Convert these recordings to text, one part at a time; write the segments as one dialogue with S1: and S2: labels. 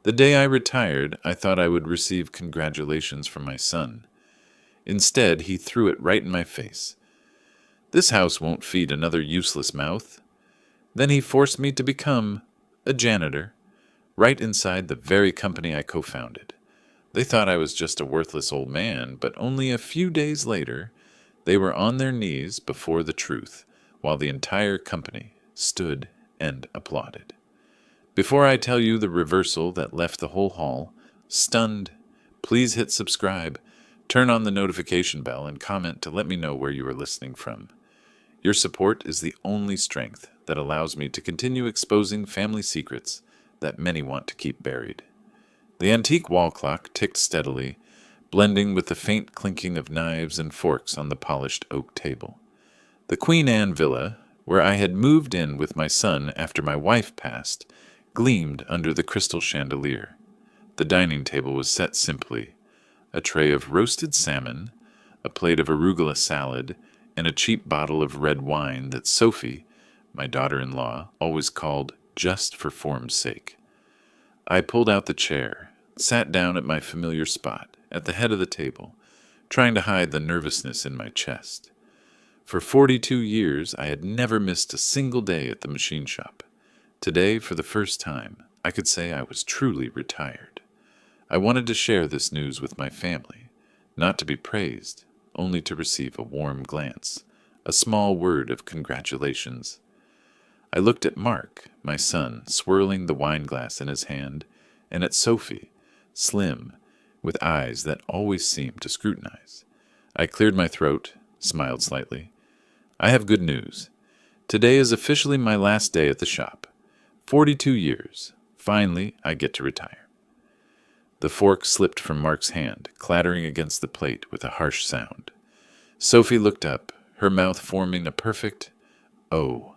S1: The day I retired, I thought I would receive congratulations from my son. Instead, he threw it right in my face. This house won't feed another useless mouth. Then he forced me to become a janitor, right inside the very company I co-founded. They thought I was just a worthless old man, but only a few days later, they were on their knees before the truth, while the entire company stood and applauded. Before I tell you the reversal that left the whole hall stunned, please hit subscribe, turn on the notification bell, and comment to let me know where you are listening from. Your support is the only strength that allows me to continue exposing family secrets that many want to keep buried. The antique wall clock ticked steadily, blending with the faint clinking of knives and forks on the polished oak table. The Queen Anne villa, where I had moved in with my son after my wife passed, gleamed under the crystal chandelier. The dining table was set simply: a tray of roasted salmon, a plate of arugula salad, and a cheap bottle of red wine that Sophie, my daughter-in-law, always called just for form's sake. I pulled out the chair, sat down at my familiar spot at the head of the table, trying to hide the nervousness in my chest. For 42 years, I had never missed a single day at the machine shop. Today, for the first time, I could say I was truly retired. I wanted to share this news with my family, not to be praised, only to receive a warm glance, a small word of congratulations. I looked at Mark, my son, swirling the wine glass in his hand, and at Sophie, slim, with eyes that always seemed to scrutinize. I cleared my throat, smiled slightly. I have good news. Today is officially my last day at the shop. 42 years. Finally, I get to retire. The fork slipped from Mark's hand, clattering against the plate with a harsh sound. Sophie looked up, her mouth forming a perfect O.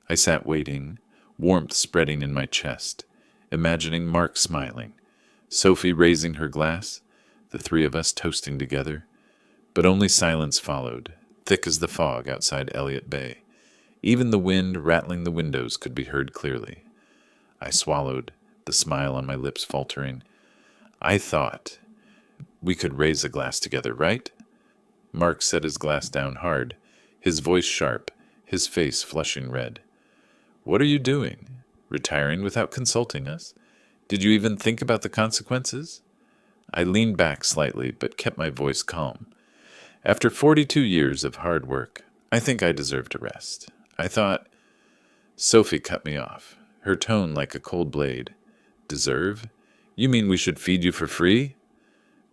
S1: I sat waiting, warmth spreading in my chest, imagining Mark smiling, Sophie raising her glass, the three of us toasting together. But only silence followed, thick as the fog outside Elliott Bay. Even the wind rattling the windows could be heard clearly. I swallowed, the smile on my lips faltering. I thought we could raise a glass together, right? Mark set his glass down hard, his voice sharp, his face flushing red. What are you doing? Retiring without consulting us? Did you even think about the consequences? I leaned back slightly, but kept my voice calm. After 42 years of hard work, I think I deserved a rest. I thought. Sophie cut me off, her tone like a cold blade. Deserve? You mean we should feed you for free?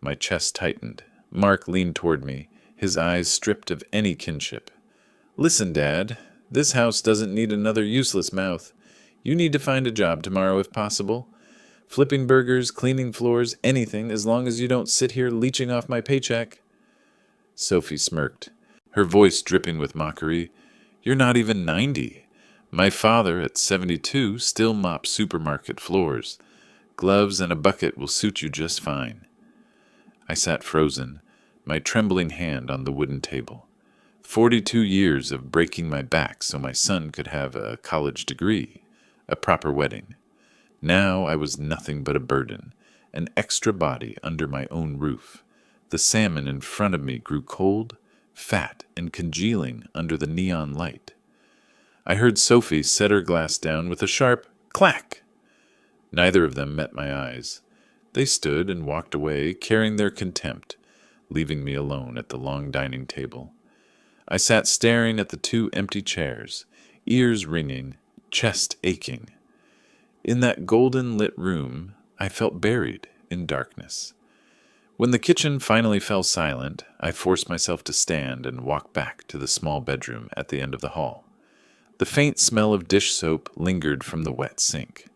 S1: My chest tightened. Mark leaned toward me, his eyes stripped of any kinship. Listen, Dad, this house doesn't need another useless mouth. You need to find a job tomorrow if possible. Flipping burgers, cleaning floors, anything, as long as you don't sit here leeching off my paycheck. Sophie smirked, her voice dripping with mockery. You're not even 90. My father, at 72, still mops supermarket floors. Gloves and a bucket will suit you just fine. I sat frozen, my trembling hand on the wooden table. 42 years of breaking my back so my son could have a college degree, a proper wedding. Now I was nothing but a burden, an extra body under my own roof. The salmon in front of me grew cold, fat, and congealing under the neon light. I heard Sophie set her glass down with a sharp clack. Neither of them met my eyes. They stood and walked away, carrying their contempt, leaving me alone at the long dining table. I sat staring at the two empty chairs, ears ringing, chest aching. In that golden-lit room, I felt buried in darkness. When the kitchen finally fell silent, I forced myself to stand and walk back to the small bedroom at the end of the hall. The faint smell of dish soap lingered from the wet sink.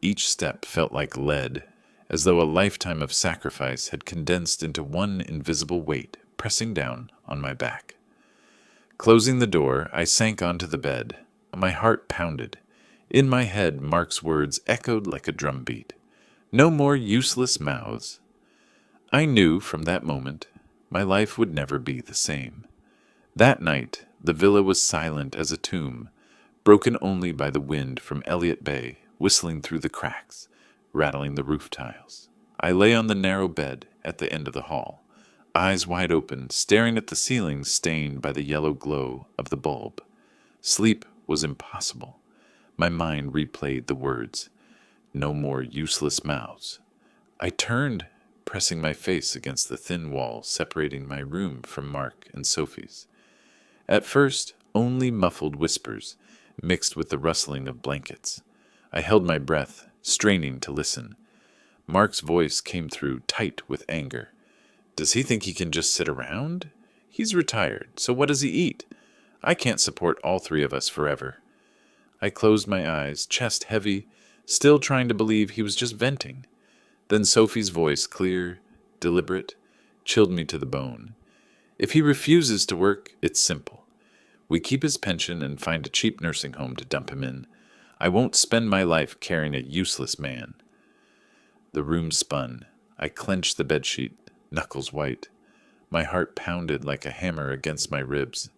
S1: Each step felt like lead, as though a lifetime of sacrifice had condensed into one invisible weight pressing down on my back. Closing the door, I sank onto the bed. My heart pounded. In my head, Mark's words echoed like a drumbeat. No more useless mouths. I knew from that moment my life would never be the same. That night, the villa was silent as a tomb, broken only by the wind from Elliott Bay whistling through the cracks, rattling the roof tiles. I lay on the narrow bed at the end of the hall, eyes wide open, staring at the ceiling stained by the yellow glow of the bulb. Sleep was impossible. My mind replayed the words, "No more useless mouths." I turned, pressing my face against the thin wall separating my room from Mark and Sophie's. At first, only muffled whispers, mixed with the rustling of blankets. I held my breath, straining to listen. Mark's voice came through tight with anger. "Does he think he can just sit around? He's retired, so what does he eat? I can't support all three of us forever." I closed my eyes, chest heavy, still trying to believe he was just venting. Then Sophie's voice, clear, deliberate, chilled me to the bone. "If he refuses to work, it's simple. We keep his pension and find a cheap nursing home to dump him in. I won't spend my life carrying a useless man." The room spun. I clenched the bedsheet, knuckles white. My heart pounded like a hammer against my ribs.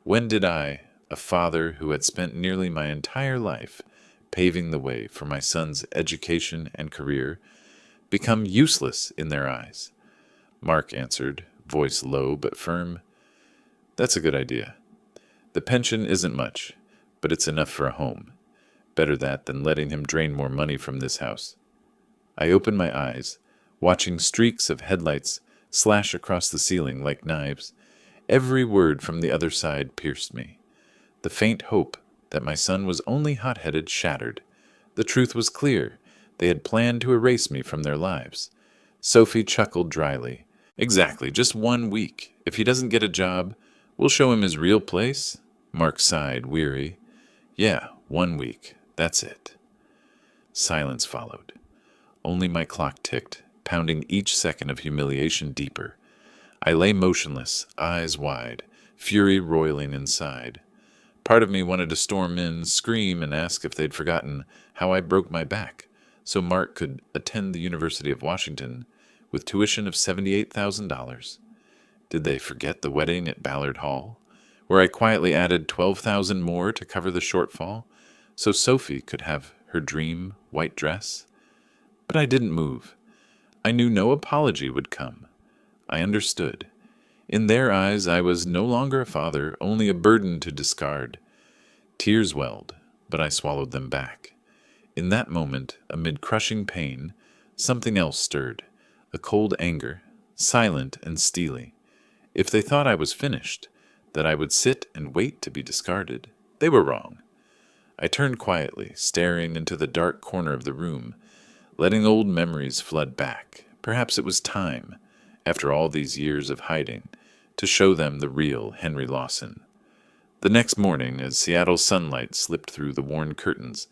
S1: When did I, a father who had spent nearly my entire life paving the way for my son's education and career, become useless in their eyes? Mark answered, voice low but firm. "That's a good idea. The pension isn't much, but it's enough for a home. Better that than letting him drain more money from this house." I opened my eyes, watching streaks of headlights slash across the ceiling like knives. Every word from the other side pierced me. The faint hope that my son was only hot-headed shattered. The truth was clear. They had planned to erase me from their lives. Sophie chuckled dryly. "Exactly, just 1 week. If he doesn't get a job, we'll show him his real place." Mark sighed, weary. "Yeah, 1 week. That's it." Silence followed. Only my clock ticked, pounding each second of humiliation deeper. I lay motionless, eyes wide, fury roiling inside. Part of me wanted to storm in, scream, and ask if they'd forgotten how I broke my back, so Mark could attend the University of Washington with tuition of $78,000. Did they forget the wedding at Ballard Hall, where I quietly added $12,000 more to cover the shortfall, so Sophie could have her dream white dress? But I didn't move. I knew no apology would come. I understood. In their eyes, I was no longer a father, only a burden to discard. Tears welled, but I swallowed them back. In that moment, amid crushing pain, something else stirred, a cold anger, silent and steely. If they thought I was finished, that I would sit and wait to be discarded, they were wrong. I turned quietly, staring into the dark corner of the room, letting old memories flood back. Perhaps it was time, after all these years of hiding, to show them the real Henry Lawson. The next morning, as Seattle's sunlight slipped through the worn curtains,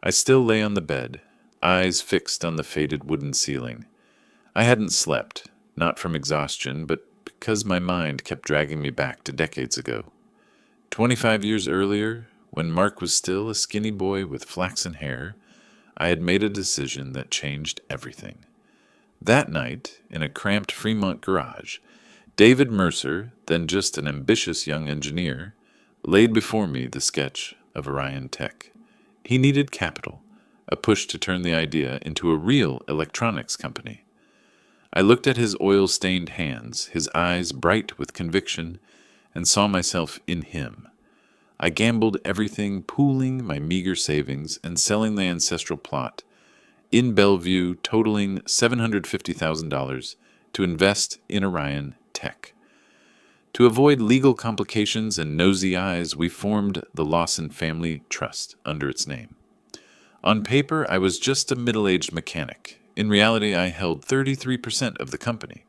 S1: I still lay on the bed, eyes fixed on the faded wooden ceiling. I hadn't slept, not from exhaustion, but because my mind kept dragging me back to decades ago. 25 years earlier, when Mark was still a skinny boy with flaxen hair, I had made a decision that changed everything. That night, in a cramped Fremont garage, David Mercer, then just an ambitious young engineer, laid before me the sketch of Orion Tech. He needed capital, a push to turn the idea into a real electronics company. I looked at his oil-stained hands, his eyes bright with conviction, and saw myself in him. I gambled everything, pooling my meager savings and selling the ancestral plot in Bellevue, totaling $750,000 to invest in Orion Tech. To avoid legal complications and nosy eyes, we formed the Lawson Family Trust under its name. On paper, I was just a middle-aged mechanic. In reality, I held 33% of the company.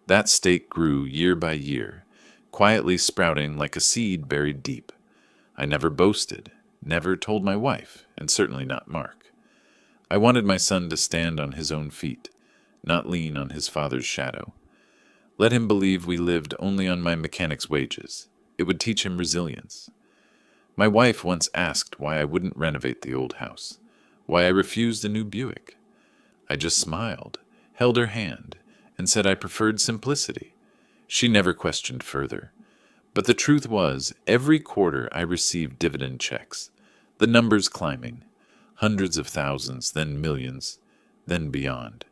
S1: That stake grew year by year, quietly sprouting like a seed buried deep. I never boasted, never told my wife, and certainly not Mark. I wanted my son to stand on his own feet, not lean on his father's shadow. Let him believe we lived only on my mechanic's wages. It would teach him resilience. My wife once asked why I wouldn't renovate the old house, why I refused a new Buick. I just smiled, held her hand, and said I preferred simplicity. She never questioned further. But the truth was, every quarter I received dividend checks, the numbers climbing. hundreds of thousands, then millions, then beyond.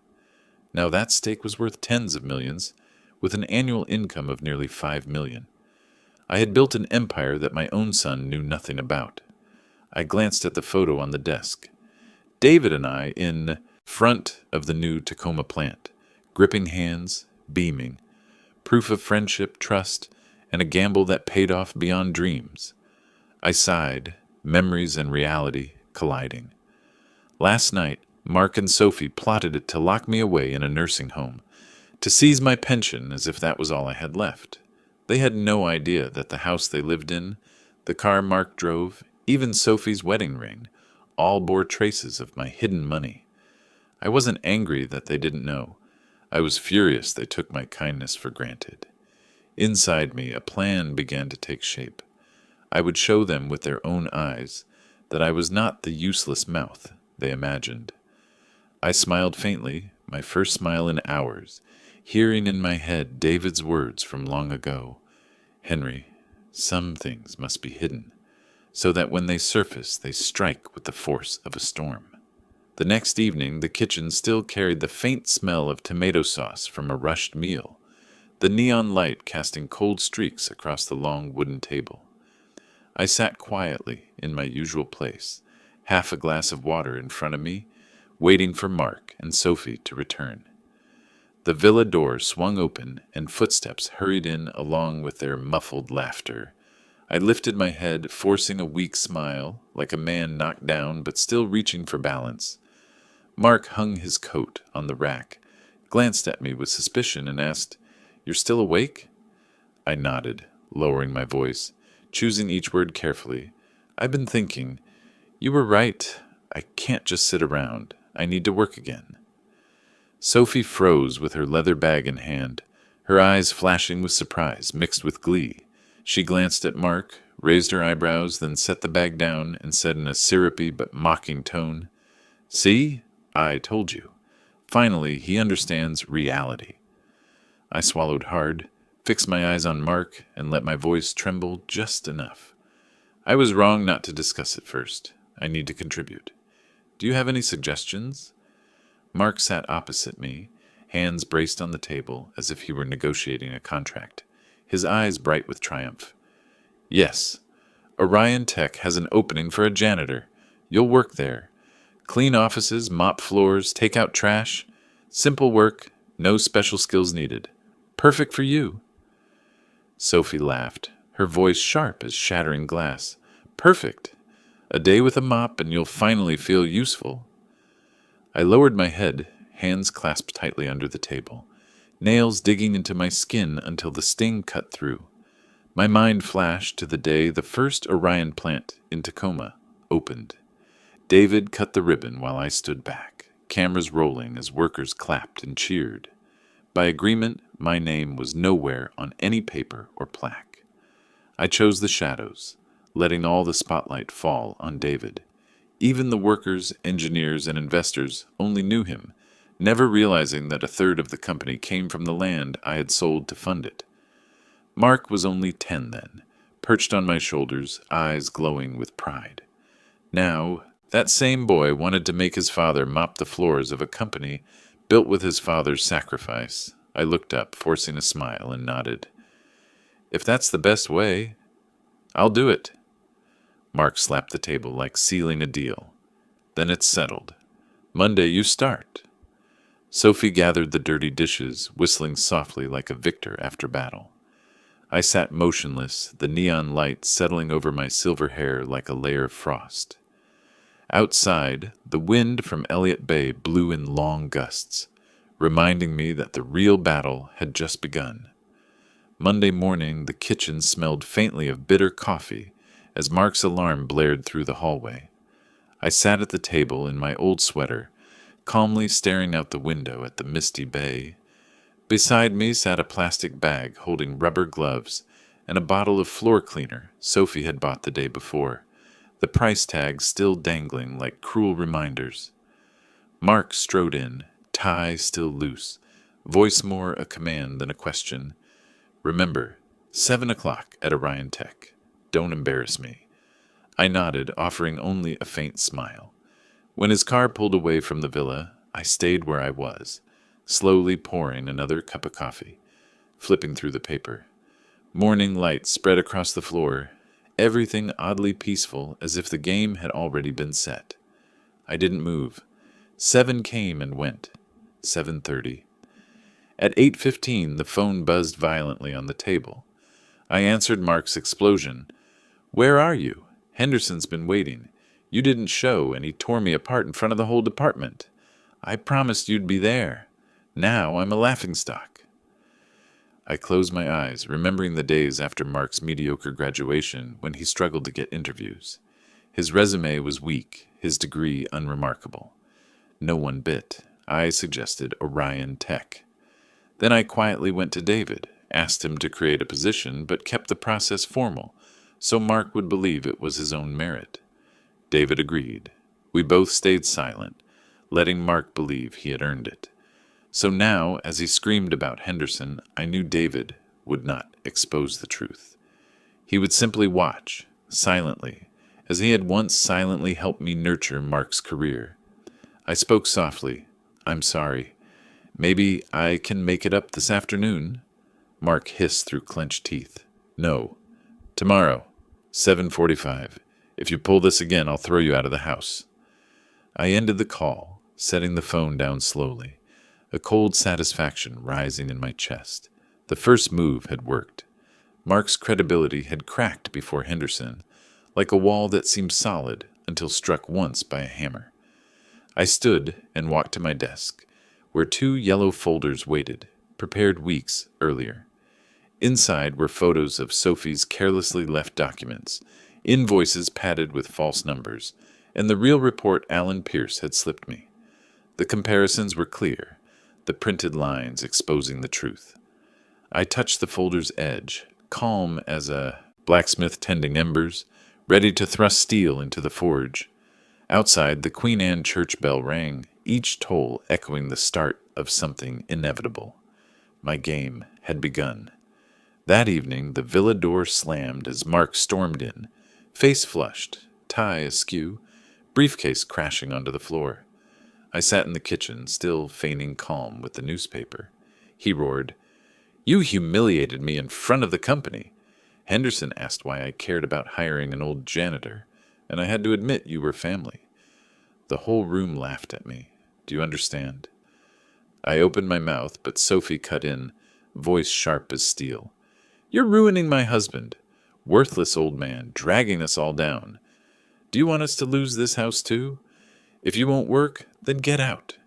S1: Now that stake was worth tens of millions, with an annual income of nearly 5 million. I had built an empire that my own son knew nothing about. I glanced at the photo on the desk. David and I in front of the new Tacoma plant, gripping hands, beaming, proof of friendship, trust, and a gamble that paid off beyond dreams. I sighed, memories and reality colliding. Last night, Mark and Sophie plotted it to lock me away in a nursing home, to seize my pension as if that was all I had left. They had no idea that the house they lived in, the car Mark drove, even Sophie's wedding ring, all bore traces of my hidden money. I wasn't angry that they didn't know. I was furious they took my kindness for granted. Inside me, a plan began to take shape. I would show them with their own eyes that I was not the useless mouth they imagined. I smiled faintly, my first smile in hours, hearing in my head David's words from long ago. Henry, some things must be hidden, so that when they surface, they strike with the force of a storm. The next evening, the kitchen still carried the faint smell of tomato sauce from a rushed meal, the neon light casting cold streaks across the long wooden table. I sat quietly in my usual place, half a glass of water in front of me, waiting for Mark and Sophie to return. The villa door swung open, and footsteps hurried in along with their muffled laughter. I lifted my head, forcing a weak smile, like a man knocked down but still reaching for balance. Mark hung his coat on the rack, glanced at me with suspicion, and asked, "You're still awake?" I nodded, lowering my voice, choosing each word carefully. "I've been thinking. You were right. I can't just sit around. I need to work again." Sophie froze with her leather bag in hand, her eyes flashing with surprise mixed with glee. She glanced at Mark, raised her eyebrows, then set the bag down and said in a syrupy but mocking tone, "See? I told you. Finally, he understands reality." I swallowed hard, fixed my eyes on Mark, and let my voice tremble just enough. "I was wrong not to discuss it first. I need to contribute. Do you have any suggestions?" Mark sat opposite me, hands braced on the table as if he were negotiating a contract, his eyes bright with triumph. "Yes. Orion Tech has an opening for a janitor. You'll work there. Clean offices, mop floors, take out trash. Simple work, no special skills needed. Perfect for you." Sophie laughed, her voice sharp as shattering glass. "Perfect. A day with a mop and you'll finally feel useful." I lowered my head, hands clasped tightly under the table, nails digging into my skin until the sting cut through. My mind flashed to the day the first Orion plant in Tacoma opened. David cut the ribbon while I stood back, cameras rolling as workers clapped and cheered. By agreement, my name was nowhere on any paper or plaque. I chose the shadows, letting all the spotlight fall on David. Even the workers, engineers, and investors only knew him, never realizing that a third of the company came from the land I had sold to fund it. Mark was only 10 then, perched on my shoulders, eyes glowing with pride. Now, that same boy wanted to make his father mop the floors of a company built with his father's sacrifice. I looked up, forcing a smile, and nodded. "If that's the best way, I'll do it." Mark slapped the table like sealing a deal. "Then it's settled. Monday you start." Sophie gathered the dirty dishes, whistling softly like a victor after battle. I sat motionless, the neon light settling over my silver hair like a layer of frost. Outside, the wind from Elliott Bay blew in long gusts, reminding me that the real battle had just begun. Monday morning, the kitchen smelled faintly of bitter coffee as Mark's alarm blared through the hallway. I sat at the table in my old sweater, calmly staring out the window at the misty bay. Beside me sat a plastic bag holding rubber gloves and a bottle of floor cleaner Sophie had bought the day before, the price tags still dangling like cruel reminders. Mark strode in, tie still loose, voice more a command than a question. "Remember, 7 o'clock at Orion Tech. Don't embarrass me." I nodded, offering only a faint smile. When his car pulled away from the villa, I stayed where I was, slowly pouring another cup of coffee, flipping through the paper. Morning light spread across the floor, everything oddly peaceful as if the game had already been set. I didn't move. 7 came and went. 7:30. At 8:15, the phone buzzed violently on the table. I answered Mark's explosion. "Where are you? Henderson's been waiting. You didn't show, and he tore me apart in front of the whole department. I promised you'd be there. Now I'm a laughingstock." I closed my eyes, remembering the days after Mark's mediocre graduation when he struggled to get interviews. His resume was weak, his degree unremarkable. No one bit. I suggested Orion Tech. Then I quietly went to David, asked him to create a position, but kept the process formal, so Mark would believe it was his own merit. David agreed. We both stayed silent, letting Mark believe he had earned it. So now, as he screamed about Henderson, I knew David would not expose the truth. He would simply watch, silently, as he had once silently helped me nurture Mark's career. I spoke softly. "I'm sorry. Maybe I can make it up this afternoon?" Mark hissed through clenched teeth. "No. Tomorrow, 7:45. If you pull this again, I'll throw you out of the house." I ended the call, setting the phone down slowly, a cold satisfaction rising in my chest. The first move had worked. Mark's credibility had cracked before Henderson, like a wall that seemed solid until struck once by a hammer. I stood and walked to my desk, where 2 yellow folders waited, prepared weeks earlier. Inside were photos of Sophie's carelessly left documents, invoices padded with false numbers, and the real report Alan Pierce had slipped me. The comparisons were clear, the printed lines exposing the truth. I touched the folder's edge, calm as a blacksmith tending embers, ready to thrust steel into the forge. Outside, the Queen Anne church bell rang, each toll echoing the start of something inevitable. My game had begun. That evening, the villa door slammed as Mark stormed in, face flushed, tie askew, briefcase crashing onto the floor. I sat in the kitchen, still feigning calm with the newspaper. He roared, "You humiliated me in front of the company. Henderson asked why I cared about hiring an old janitor, and I had to admit you were family." The whole room laughed at me. Do you understand? I opened my mouth, but Sophie cut in, voice sharp as steel. "You're ruining my husband. Worthless old man, dragging us all down. Do you want us to lose this house too? If you won't work, then get out."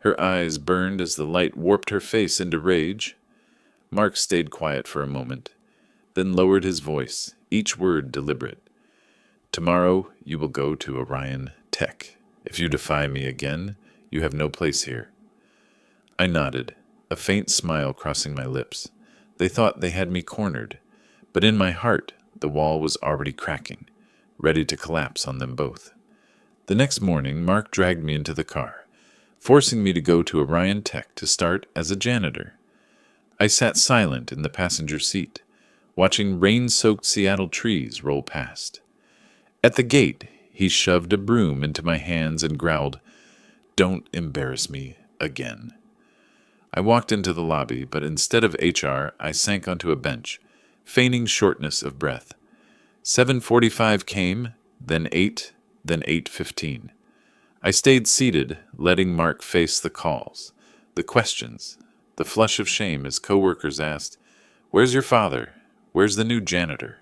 S1: Her eyes burned as the light warped her face into rage. Mark stayed quiet for a moment, then lowered his voice, each word deliberate. "Tomorrow you will go to Orion Tech. If you defy me again, you have no place here." I nodded, a faint smile crossing my lips. They thought they had me cornered, but in my heart the wall was already cracking, ready to collapse on them both. The next morning, Mark dragged me into the car, forcing me to go to Orion Tech to start as a janitor. I sat silent in the passenger seat, watching rain-soaked Seattle trees roll past. At the gate, he shoved a broom into my hands and growled, "Don't embarrass me again." I walked into the lobby, but instead of HR, I sank onto a bench, feigning shortness of breath. 7:45 came, then 8, then 8:15. I stayed seated, letting Mark face the calls, the questions, the flush of shame as coworkers asked, "Where's your father? Where's the new janitor?"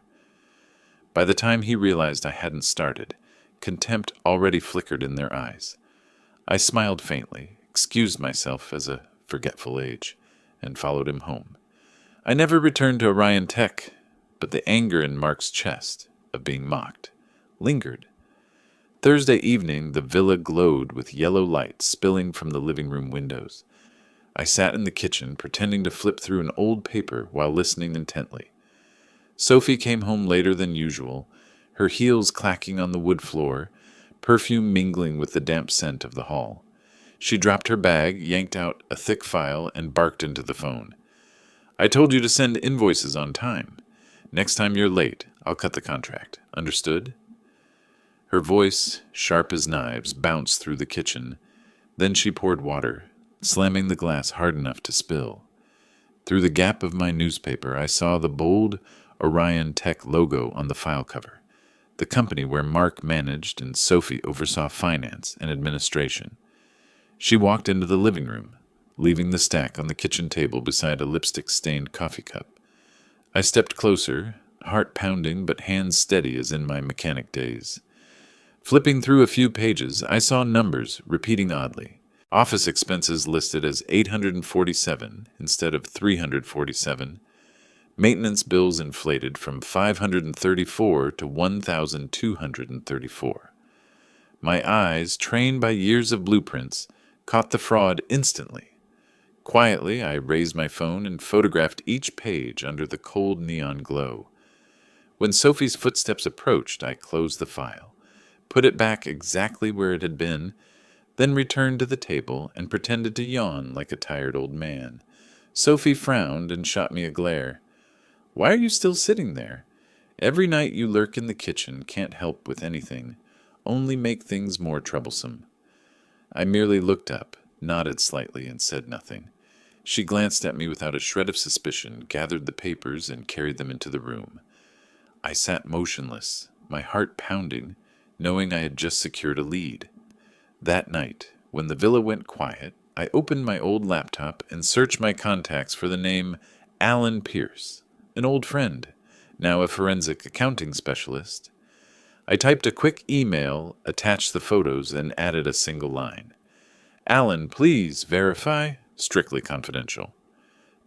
S1: By the time he realized I hadn't started, contempt already flickered in their eyes. I smiled faintly, excused myself as a forgetful age, and followed him home. I never returned to Orion Tech, but the anger in Mark's chest, of being mocked, lingered. Thursday evening, the villa glowed with yellow light spilling from the living room windows. I sat in the kitchen, pretending to flip through an old paper while listening intently. Sophie came home later than usual, her heels clacking on the wood floor, perfume mingling with the damp scent of the hall. She dropped her bag, yanked out a thick file, and barked into the phone. "I told you to send invoices on time. Next time you're late, I'll cut the contract. Understood?" Her voice, sharp as knives, bounced through the kitchen. Then she poured water, slamming the glass hard enough to spill. Through the gap of my newspaper, I saw the bold Orion Tech logo on the file cover, the company where Mark managed and Sophie oversaw finance and administration. She walked into the living room, leaving the stack on the kitchen table beside a lipstick-stained coffee cup. I stepped closer, heart pounding but hands steady as in my mechanic days. Flipping through a few pages, I saw numbers repeating oddly. Office expenses listed as $847 instead of $347. Maintenance bills inflated from $534 to $1,234. My eyes, trained by years of blueprints, caught the fraud instantly. Quietly, I raised my phone and photographed each page under the cold neon glow. When Sophie's footsteps approached, I closed the file, put it back exactly where it had been, then returned to the table and pretended to yawn like a tired old man. Sophie frowned and shot me a glare. "Why are you still sitting there? Every night you lurk in the kitchen, can't help with anything, only make things more troublesome." I merely looked up, nodded slightly, and said nothing. She glanced at me without a shred of suspicion, gathered the papers, and carried them into the room. I sat motionless, my heart pounding, knowing I had just secured a lead. That night, when the villa went quiet, I opened my old laptop and searched my contacts for the name Alan Pierce, an old friend, now a forensic accounting specialist. I typed a quick email, attached the photos, and added a single line. "Alan, please verify. Strictly confidential."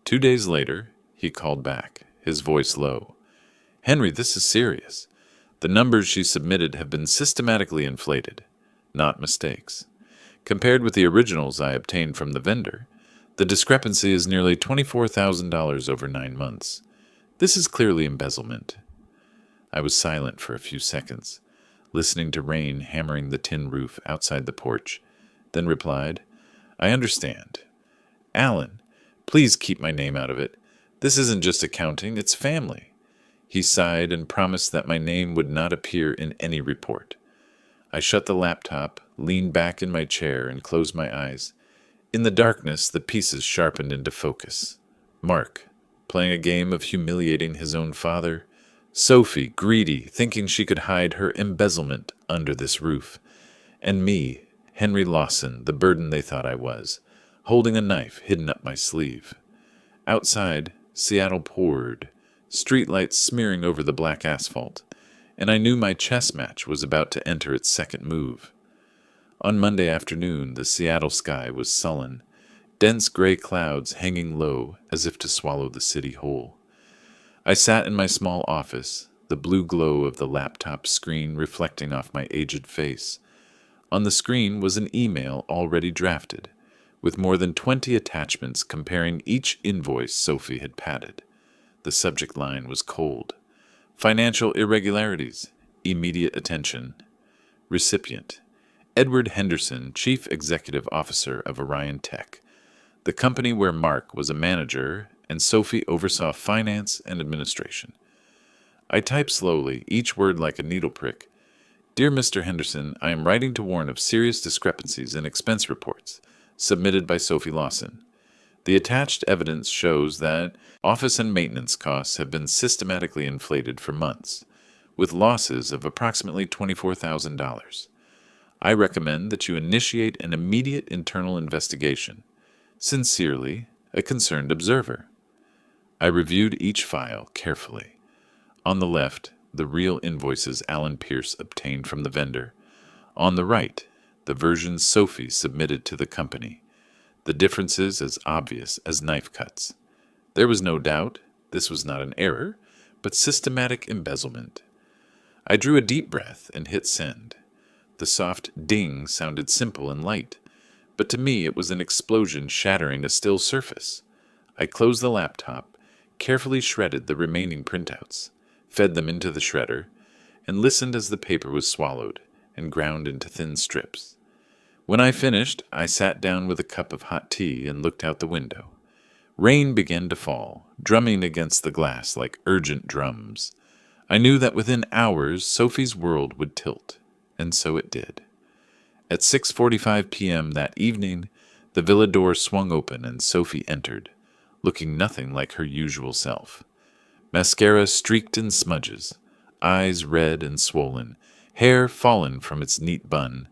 S1: 2 days later, he called back, his voice low. "Henry, this is serious. The numbers she submitted have been systematically inflated, not mistakes. Compared with the originals I obtained from the vendor, the discrepancy is nearly $24,000 over 9 months. This is clearly embezzlement." I was silent for a few seconds, listening to rain hammering the tin roof outside the porch, then replied, "I understand. Alan, please keep my name out of it. This isn't just accounting, it's family." He sighed and promised that my name would not appear in any report. I shut the laptop, leaned back in my chair, and closed my eyes. In the darkness, the pieces sharpened into focus. Mark, playing a game of humiliating his own father. Sophie, greedy, thinking she could hide her embezzlement under this roof. And me, Henry Lawson, the burden they thought I was, holding a knife hidden up my sleeve. Outside, Seattle poured, streetlights smearing over the black asphalt, and I knew my chess match was about to enter its second move. On Monday afternoon, the Seattle sky was sullen, dense gray clouds hanging low as if to swallow the city whole. I sat in my small office, the blue glow of the laptop screen reflecting off my aged face. On the screen was an email already drafted, with more than 20 attachments comparing each invoice Sophie had padded. The subject line was cold. "Financial irregularities. Immediate attention." Recipient: Edward Henderson, Chief Executive Officer of Orion Tech, the company where Mark was a manager and Sophie oversaw finance and administration. I typed slowly, each word like a needle prick. "Dear Mr. Henderson, I am writing to warn of serious discrepancies in expense reports submitted by Sophie Lawson. The attached evidence shows that office and maintenance costs have been systematically inflated for months, with losses of approximately $24,000. I recommend that you initiate an immediate internal investigation. Sincerely, a concerned observer." I reviewed each file carefully. On the left, the real invoices Alan Pierce obtained from the vendor. On the right, the versions Sophie submitted to the company. The differences as obvious as knife cuts. There was no doubt this was not an error, but systematic embezzlement. I drew a deep breath and hit send. The soft ding sounded simple and light, but to me it was an explosion shattering a still surface. I closed the laptop, carefully shredded the remaining printouts, fed them into the shredder, and listened as the paper was swallowed and ground into thin strips. When I finished, I sat down with a cup of hot tea and looked out the window. Rain began to fall, drumming against the glass like urgent drums. I knew that within hours Sophie's world would tilt, and so it did. At 6:45 p.m. that evening, the villa door swung open and Sophie entered, looking nothing like her usual self. Mascara streaked in smudges, eyes red and swollen, hair fallen from its neat bun.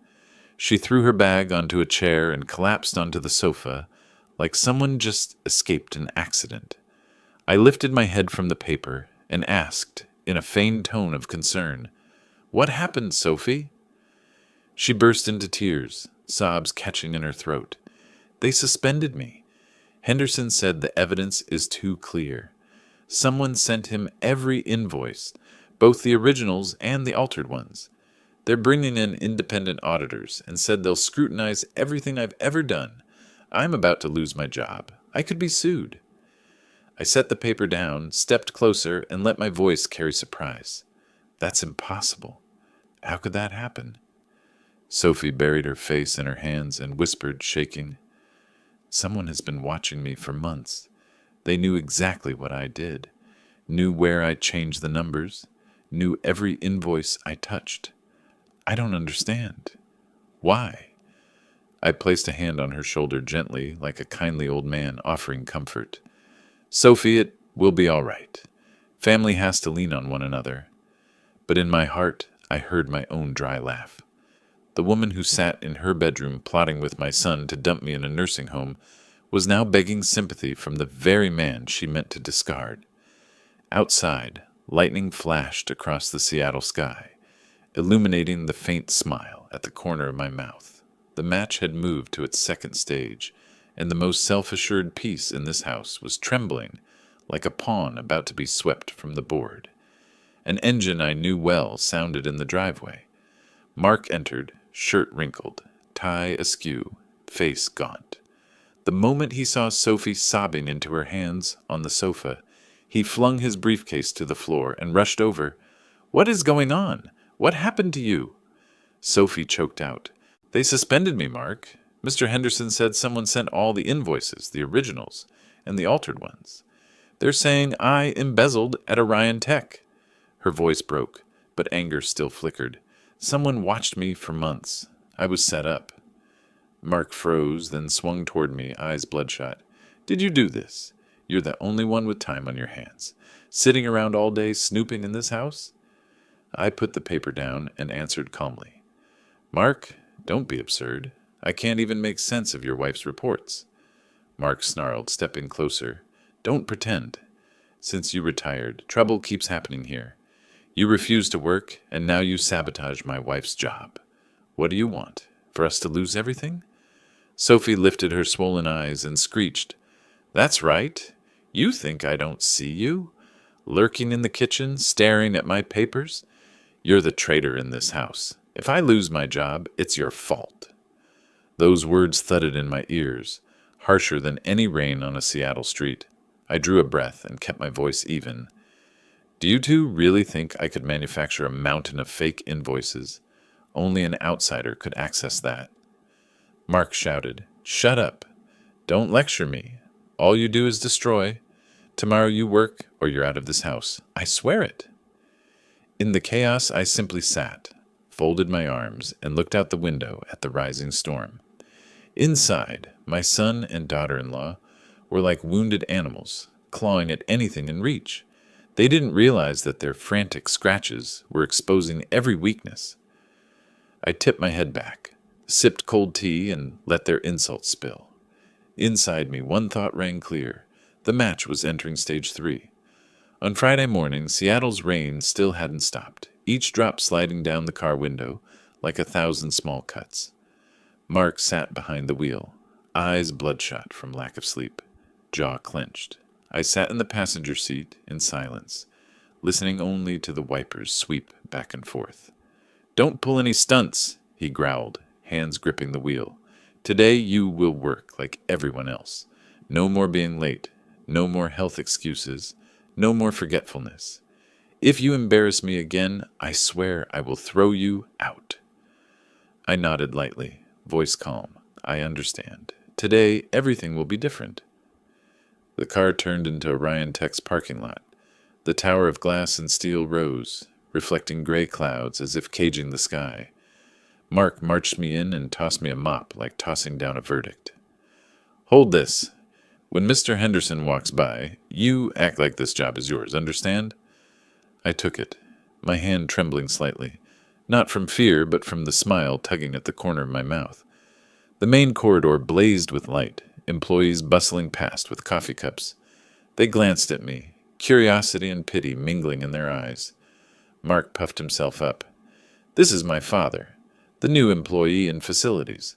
S1: She threw her bag onto a chair and collapsed onto the sofa like someone just escaped an accident. I lifted my head from the paper and asked, in a feigned tone of concern, "What happened, Sophie?" She burst into tears, sobs catching in her throat. "They suspended me. Henderson said the evidence is too clear. Someone sent him every invoice, both the originals and the altered ones. They're bringing in independent auditors and said they'll scrutinize everything I've ever done. I'm about to lose my job. I could be sued." I set the paper down, stepped closer, and let my voice carry surprise. "That's impossible. How could that happen?" Sophie buried her face in her hands and whispered, shaking, "Someone has been watching me for months. They knew exactly what I did, knew where I changed the numbers, knew every invoice I touched. I don't understand. Why?" I placed a hand on her shoulder gently, like a kindly old man offering comfort. "Sophie, it will be all right. Family has to lean on one another." But in my heart, I heard my own dry laugh. The woman who sat in her bedroom plotting with my son to dump me in a nursing home was now begging sympathy from the very man she meant to discard. Outside, lightning flashed across the Seattle sky, illuminating the faint smile at the corner of my mouth. The match had moved to its second stage, and the most self-assured piece in this house was trembling like a pawn about to be swept from the board. An engine I knew well sounded in the driveway. Mark entered, shirt wrinkled, tie askew, face gaunt. The moment he saw Sophie sobbing into her hands on the sofa, he flung his briefcase to the floor and rushed over. "What is going on? What happened to you?" Sophie choked out, "They suspended me, Mark. Mr. Henderson said someone sent all the invoices, the originals, and the altered ones. They're saying I embezzled at Orion Tech." Her voice broke, but anger still flickered. "Someone watched me for months. I was set up." Mark froze, then swung toward me, eyes bloodshot. "Did you do this? You're the only one with time on your hands. Sitting around all day snooping in this house?" I put the paper down and answered calmly. "Mark, don't be absurd. I can't even make sense of your wife's reports." Mark snarled, stepping closer. "Don't pretend. Since you retired, trouble keeps happening here. You refuse to work, and now you sabotage my wife's job. What do you want? For us to lose everything?" Sophie lifted her swollen eyes and screeched, "That's right. You think I don't see you? Lurking in the kitchen, staring at my papers? You're the traitor in this house. If I lose my job, it's your fault." Those words thudded in my ears, harsher than any rain on a Seattle street. I drew a breath and kept my voice even. "Do you two really think I could manufacture a mountain of fake invoices? Only an outsider could access that." Mark shouted, "Shut up. Don't lecture me. All you do is destroy. Tomorrow you work or you're out of this house. I swear it." In the chaos, I simply sat, folded my arms, and looked out the window at the rising storm. Inside, my son and daughter-in-law were like wounded animals, clawing at anything in reach. They didn't realize that their frantic scratches were exposing every weakness. I tipped my head back, sipped cold tea, and let their insults spill. Inside me, one thought rang clear. The match was entering stage 3. On Friday morning, Seattle's rain still hadn't stopped, each drop sliding down the car window like 1,000 small cuts. Mark sat behind the wheel, eyes bloodshot from lack of sleep, jaw clenched. I sat in the passenger seat in silence, listening only to the wipers sweep back and forth. "Don't pull any stunts," he growled, hands gripping the wheel. "Today you will work like everyone else. No more being late, no more health excuses, no more forgetfulness. If you embarrass me again, I swear I will throw you out." I nodded lightly, voice calm. "I understand. Today, everything will be different." The car turned into Orion Tech's parking lot. The tower of glass and steel rose, reflecting gray clouds as if caging the sky. Mark marched me in and tossed me a mop like tossing down a verdict. Hold this. When Mr. Henderson walks by, you act like this job is yours, understand? I took it, my hand trembling slightly, not from fear, but from the smile tugging at the corner of my mouth. The main corridor blazed with light, employees bustling past with coffee cups. They glanced at me, curiosity and pity mingling in their eyes. Mark puffed himself up. This is my father, the new employee in facilities.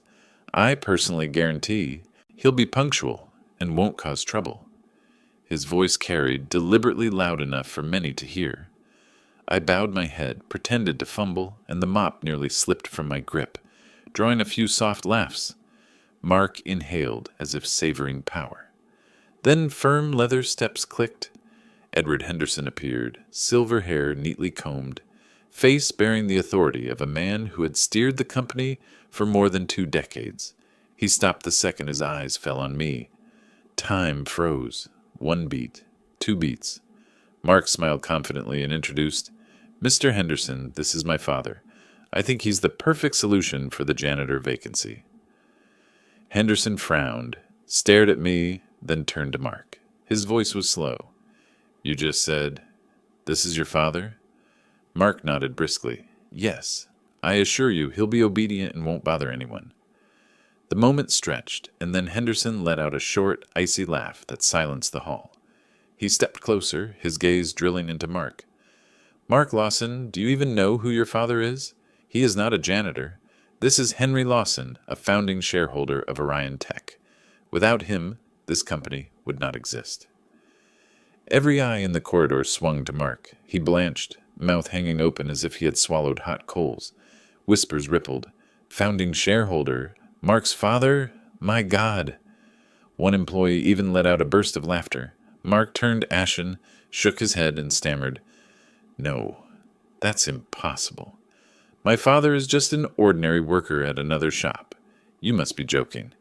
S1: I personally guarantee he'll be punctual and won't cause trouble. His voice carried, deliberately loud enough for many to hear. I bowed my head, pretended to fumble, and the mop nearly slipped from my grip, drawing a few soft laughs. Mark inhaled as if savoring power. Then firm leather steps clicked. Edward Henderson appeared, silver hair neatly combed, face bearing the authority of a man who had steered the company for more than 2 decades. He stopped the second his eyes fell on me. Time froze. 1 beat, 2 beats. Mark smiled confidently and introduced, Mr. Henderson, this is my father. I think he's the perfect solution for the janitor vacancy. Henderson frowned, stared at me, then turned to Mark. His voice was slow. You just said, this is your father? Mark nodded briskly. Yes, I assure you he'll be obedient and won't bother anyone. The moment stretched, and then Henderson let out a short, icy laugh that silenced the hall. He stepped closer, his gaze drilling into Mark. Mark Lawson, do you even know who your father is? He is not a janitor. This is Henry Lawson, a founding shareholder of Orion Tech. Without him, this company would not exist. Every eye in the corridor swung to Mark. He blanched, mouth hanging open as if he had swallowed hot coals. Whispers rippled. Founding shareholder? Mark's father? My God! One employee even let out a burst of laughter. Mark turned ashen, shook his head, and stammered, No, that's impossible. My father is just an ordinary worker at another shop. You must be joking.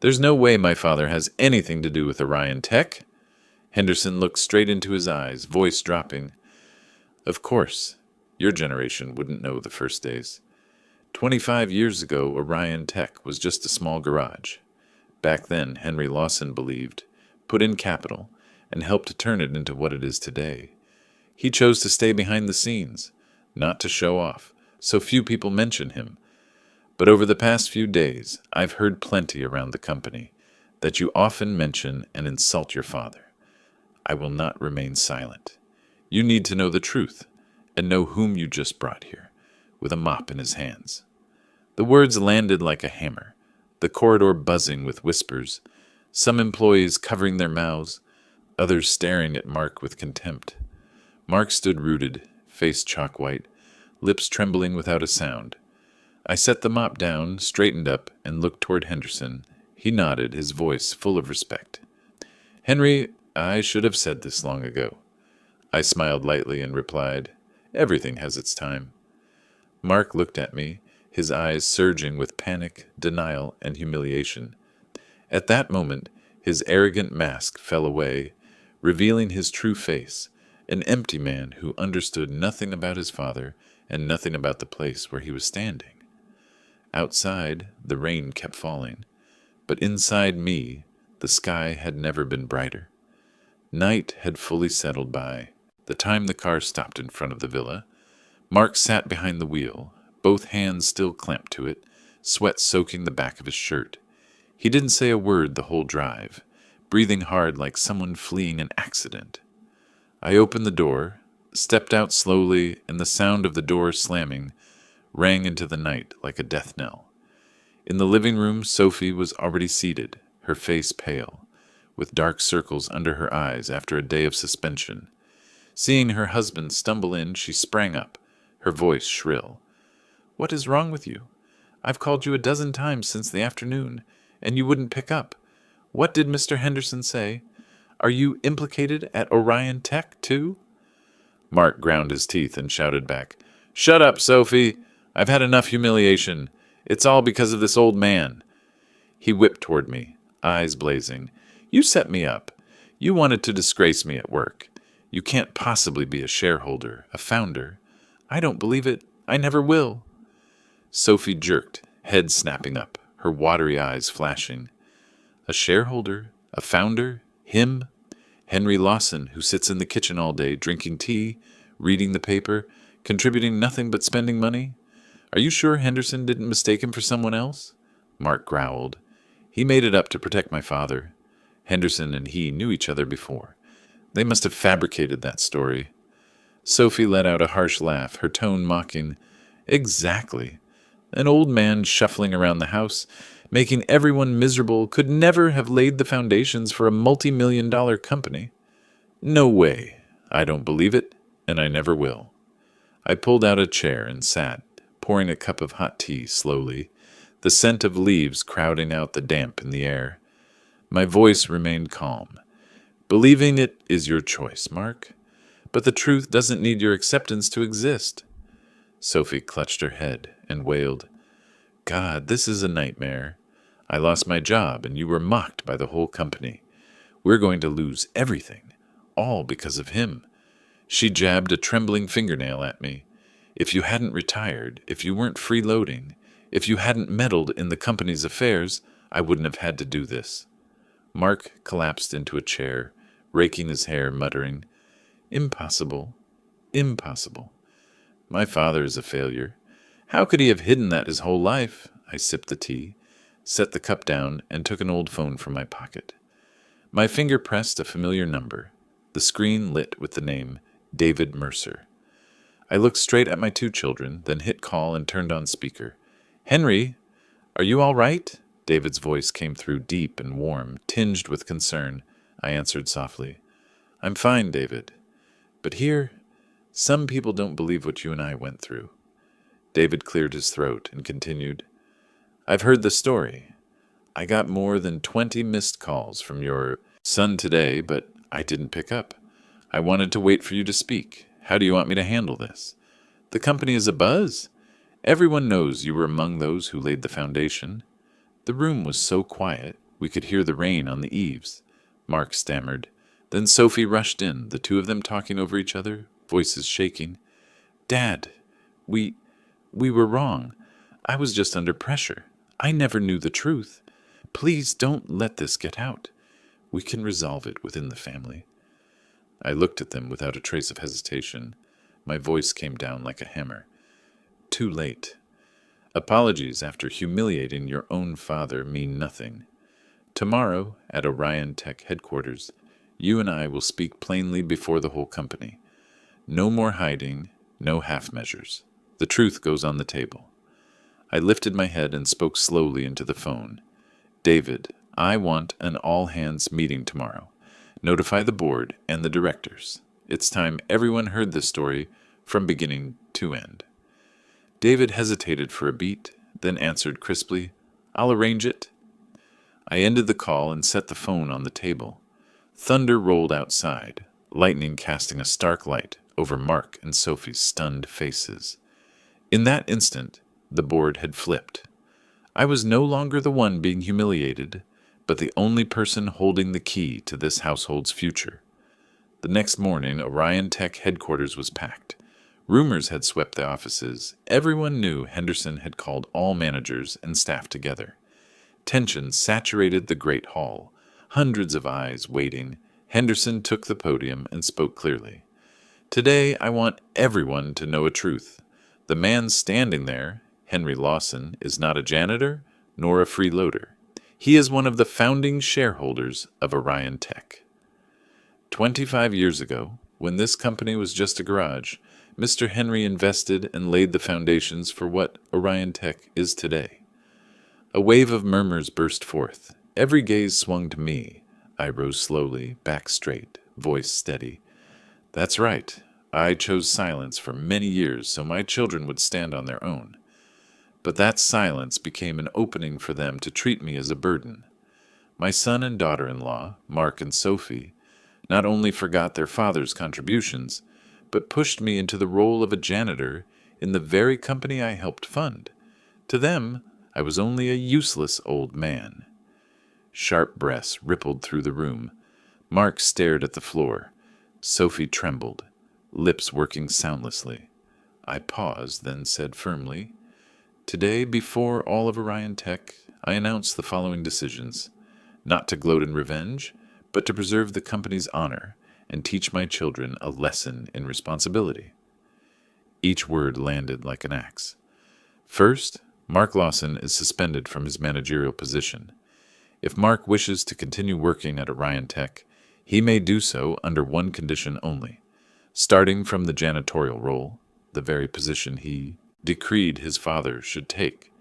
S1: There's no way my father has anything to do with Orion Tech. Henderson looked straight into his eyes, voice dropping. Of course, your generation wouldn't know the first days. 25 years ago, Orion Tech was just a small garage. Back then, Henry Lawson believed, put in capital, and helped to turn it into what it is today. He chose to stay behind the scenes, not to show off, so few people mention him. But over the past few days, I've heard plenty around the company that you often mention and insult your father. I will not remain silent. You need to know the truth and know whom you just brought here, with a mop in his hands. The words landed like a hammer, the corridor buzzing with whispers, some employees covering their mouths, others staring at Mark with contempt. Mark stood rooted, face chalk white, lips trembling without a sound. I set the mop down, straightened up, and looked toward Henderson. He nodded, his voice full of respect. Henry, I should have said this long ago. I smiled lightly and replied, Everything has its time. Mark looked at me, his eyes surging with panic, denial, and humiliation. At that moment, his arrogant mask fell away, revealing his true face, an empty man who understood nothing about his father and nothing about the place where he was standing. Outside, the rain kept falling, but inside me, the sky had never been brighter. Night had fully settled by the time the car stopped in front of the villa. Mark sat behind the wheel, both hands still clamped to it, sweat soaking the back of his shirt. He didn't say a word the whole drive, breathing hard like someone fleeing an accident. I opened the door, stepped out slowly, and the sound of the door slamming rang into the night like a death knell. In the living room, Sophie was already seated, her face pale, with dark circles under her eyes after a day of suspension. Seeing her husband stumble in, she sprang up, her voice shrill. What is wrong with you? I've called you a dozen times since the afternoon, and you wouldn't pick up. What did Mr. Henderson say? Are you implicated at Orion Tech, too? Mark ground his teeth and shouted back, Shut up, Sophie! I've had enough humiliation. It's all because of this old man. He whipped toward me, eyes blazing. You set me up. You wanted to disgrace me at work. You can't possibly be a shareholder, a founder. I don't believe it. I never will. Sophie jerked, head snapping up, her watery eyes flashing. A shareholder? A founder? Him? Henry Lawson, who sits in the kitchen all day, drinking tea, reading the paper, contributing nothing but spending money? Are you sure Henderson didn't mistake him for someone else? Mark growled. He made it up to protect my father. Henderson and he knew each other before. They must have fabricated that story. Sophie let out a harsh laugh, her tone mocking. Exactly. An old man shuffling around the house, making everyone miserable, could never have laid the foundations for a multi-million-dollar company. No way. I don't believe it, and I never will. I pulled out a chair and sat, pouring a cup of hot tea slowly, the scent of leaves crowding out the damp in the air. My voice remained calm. Believing it is your choice, Mark, but the truth doesn't need your acceptance to exist. Sophie clutched her head and wailed, God, this is a nightmare. I lost my job and you were mocked by the whole company. We're going to lose everything, all because of him. She jabbed a trembling fingernail at me. If you hadn't retired, if you weren't freeloading, if you hadn't meddled in the company's affairs, I wouldn't have had to do this. Mark collapsed into a chair, raking his hair, muttering, Impossible. Impossible. My father is a failure. How could he have hidden that his whole life? I sipped the tea, set the cup down, and took an old phone from my pocket. My finger pressed a familiar number. The screen lit with the name David Mercer. I looked straight at my two children, then hit call and turned on speaker. Henry, are you all right? David's voice came through deep and warm, tinged with concern. I answered softly. I'm fine, David. But here, some people don't believe what you and I went through. David cleared his throat and continued. I've heard the story. I got more than 20 missed calls from your son today, but I didn't pick up. I wanted to wait for you to speak. How do you want me to handle this? The company is abuzz. Everyone knows you were among those who laid the foundation. The room was so quiet, we could hear the rain on the eaves. Mark stammered. Then Sophie rushed in, the two of them talking over each other, voices shaking. Dad, we were wrong. I was just under pressure. I never knew the truth. Please don't let this get out. We can resolve it within the family. I looked at them without a trace of hesitation. My voice came down like a hammer. Too late. Apologies after humiliating your own father mean nothing. Tomorrow, at Orion Tech headquarters, you and I will speak plainly before the whole company. No more hiding, no half measures. The truth goes on the table. I lifted my head and spoke slowly into the phone. David, I want an all-hands meeting tomorrow. Notify the board and the directors. It's time everyone heard this story from beginning to end. David hesitated for a beat, then answered crisply, I'll arrange it. I ended the call and set the phone on the table. Thunder rolled outside, lightning casting a stark light over Mark and Sophie's stunned faces. In that instant, the board had flipped. I was no longer the one being humiliated, but the only person holding the key to this household's future. The next morning, Orion Tech headquarters was packed. Rumors had swept the offices. Everyone knew Henderson had called all managers and staff together. Tension saturated the great hall. Hundreds of eyes waiting. Henderson took the podium and spoke clearly. Today, I want everyone to know a truth. The man standing there, Henry Lawson, is not a janitor nor a freeloader. He is one of the founding shareholders of Orion Tech. 25 years ago, when this company was just a garage, Mr. Henry invested and laid the foundations for what Orion Tech is today. A wave of murmurs burst forth. Every gaze swung to me. I rose slowly, back straight, voice steady. That's right. I chose silence for many years so my children would stand on their own. But that silence became an opening for them to treat me as a burden. My son and daughter-in-law, Mark and Sophie, not only forgot their father's contributions, but pushed me into the role of a janitor in the very company I helped fund. To them, I was only a useless old man. Sharp breaths rippled through the room. Mark stared at the floor. Sophie trembled, lips working soundlessly. I paused, then said firmly, Today, before all of Orion Tech, I announce the following decisions: not to gloat in revenge, but to preserve the company's honor and teach my children a lesson in responsibility. Each word landed like an axe. First, Mark Lawson is suspended from his managerial position. If Mark wishes to continue working at Orion Tech, he may do so under one condition only: starting from the janitorial role, the very position he decreed his father should take.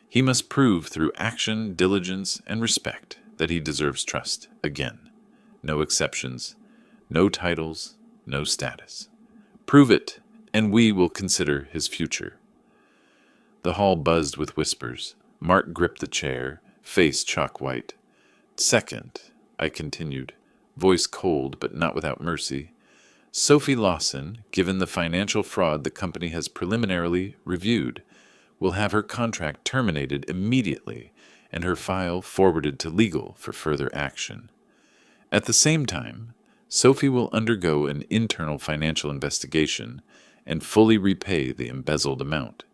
S1: He must prove through action, diligence, and respect that he deserves trust again. No exceptions, no titles, no status. Prove it, and we will consider his future. The hall buzzed with whispers. Mark gripped the chair, face chalk white. Second, I continued, voice cold but not without mercy, Sophie Lawson, given the financial fraud the company has preliminarily reviewed, will have her contract terminated immediately and her file forwarded to legal for further action. At the same time, Sophie will undergo an internal financial investigation and fully repay the embezzled amount.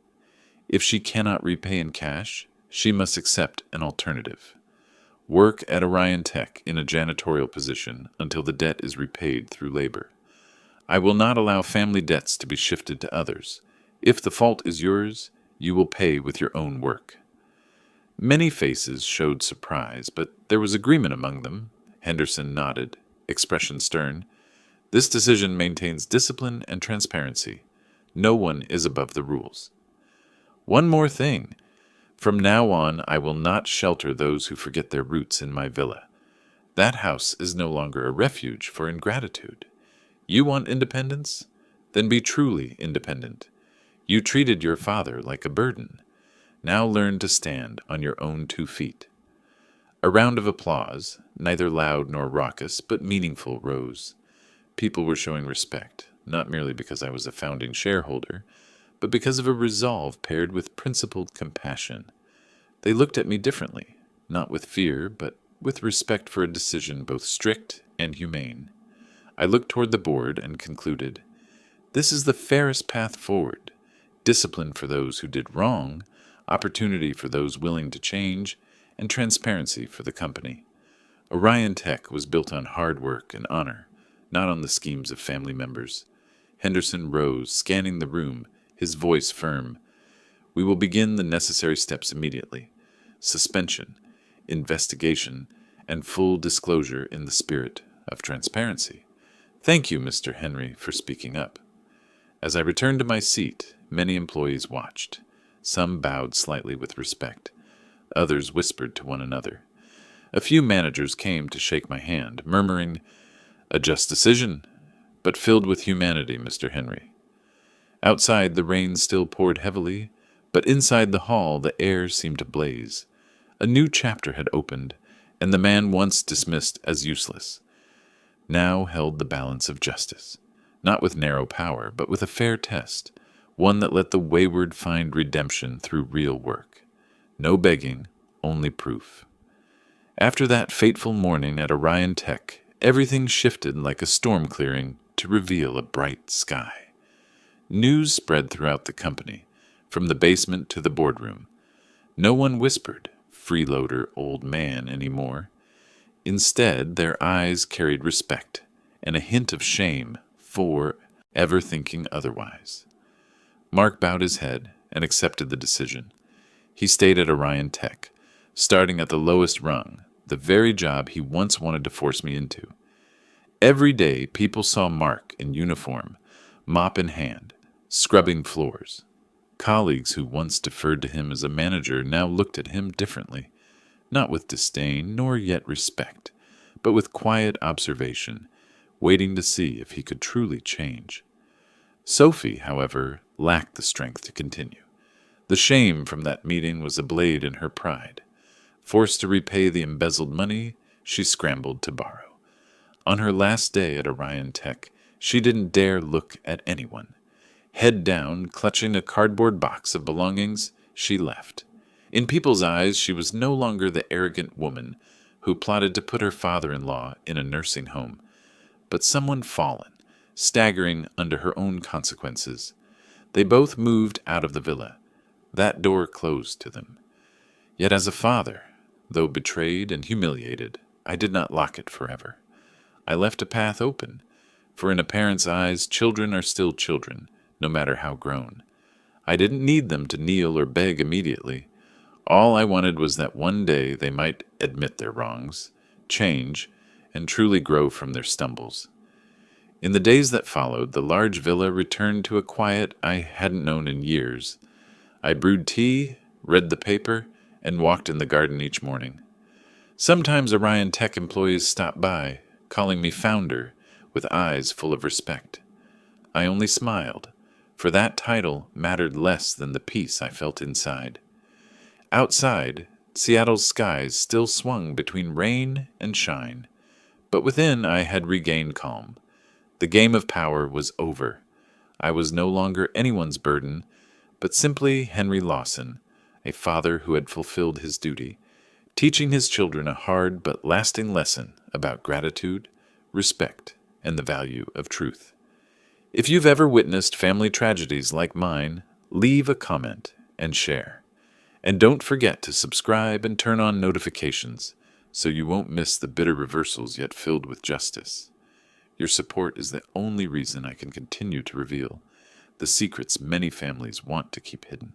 S1: If she cannot repay in cash, she must accept an alternative: work at Orion Tech in a janitorial position until the debt is repaid through labor. I will not allow family debts to be shifted to others. If the fault is yours, you will pay with your own work. Many faces showed surprise, but there was agreement among them. Henderson nodded, expression stern. This decision maintains discipline and transparency. No one is above the rules. One more thing. From now on, I will not shelter those who forget their roots in my villa. That house is no longer a refuge for ingratitude. You want independence? Then be truly independent. You treated your father like a burden. Now learn to stand on your own 2 feet. A round of applause, neither loud nor raucous, but meaningful, rose. People were showing respect, not merely because I was a founding shareholder, but because of a resolve paired with principled compassion. They looked at me differently, not with fear, but with respect for a decision both strict and humane. I looked toward the board and concluded, this is the fairest path forward: discipline for those who did wrong, opportunity for those willing to change, and transparency for the company. Orion Tech was built on hard work and honor, not on the schemes of family members. Henderson rose, scanning the room, his voice firm. We will begin the necessary steps immediately: suspension, investigation, and full disclosure in the spirit of transparency. Thank you, Mr. Henry, for speaking up. As I returned to my seat, many employees watched. Some bowed slightly with respect. Others whispered to one another. A few managers came to shake my hand, murmuring, "A just decision, but filled with humanity, Mr. Henry." Outside, the rain still poured heavily, but inside the hall the air seemed to blaze. A new chapter had opened, and the man once dismissed as useless now held the balance of justice, not with narrow power, but with a fair test, one that let the wayward find redemption through real work. No begging, only proof. After that fateful morning at Orion Tech, everything shifted like a storm clearing to reveal a bright sky. News spread throughout the company, from the basement to the boardroom. No one whispered, "Freeloader, old man," anymore. Instead, their eyes carried respect and a hint of shame for ever thinking otherwise. Mark bowed his head and accepted the decision. He stayed at Orion Tech, starting at the lowest rung, the very job he once wanted to force me into. Every day, people saw Mark in uniform, mop in hand, scrubbing floors. Colleagues who once deferred to him as a manager now looked at him differently, not with disdain nor yet respect, but with quiet observation, waiting to see if he could truly change. Sophie, however, lacked the strength to continue. The shame from that meeting was a blade in her pride. Forced to repay the embezzled money, she scrambled to borrow. On her last day at Orion Tech, she didn't dare look at anyone. Head down, clutching a cardboard box of belongings, she left. In people's eyes, she was no longer the arrogant woman who plotted to put her father-in-law in a nursing home, but someone fallen, staggering under her own consequences. They both moved out of the villa. That door closed to them. Yet as a father, though betrayed and humiliated, I did not lock it forever. I left a path open, for in a parent's eyes, children are still children, no matter how grown. I didn't need them to kneel or beg immediately. All I wanted was that one day they might admit their wrongs, change, and truly grow from their stumbles. In the days that followed, the large villa returned to a quiet I hadn't known in years. I brewed tea, read the paper, and walked in the garden each morning. Sometimes Orion Tech employees stopped by, calling me founder, with eyes full of respect. I only smiled, for that title mattered less than the peace I felt inside. Outside, Seattle's skies still swung between rain and shine, but within I had regained calm. The game of power was over. I was no longer anyone's burden, but simply Henry Lawson, a father who had fulfilled his duty, teaching his children a hard but lasting lesson about gratitude, respect, and the value of truth. If you've ever witnessed family tragedies like mine, leave a comment and share. And don't forget to subscribe and turn on notifications so you won't miss the bitter reversals yet filled with justice. Your support is the only reason I can continue to reveal the secrets many families want to keep hidden.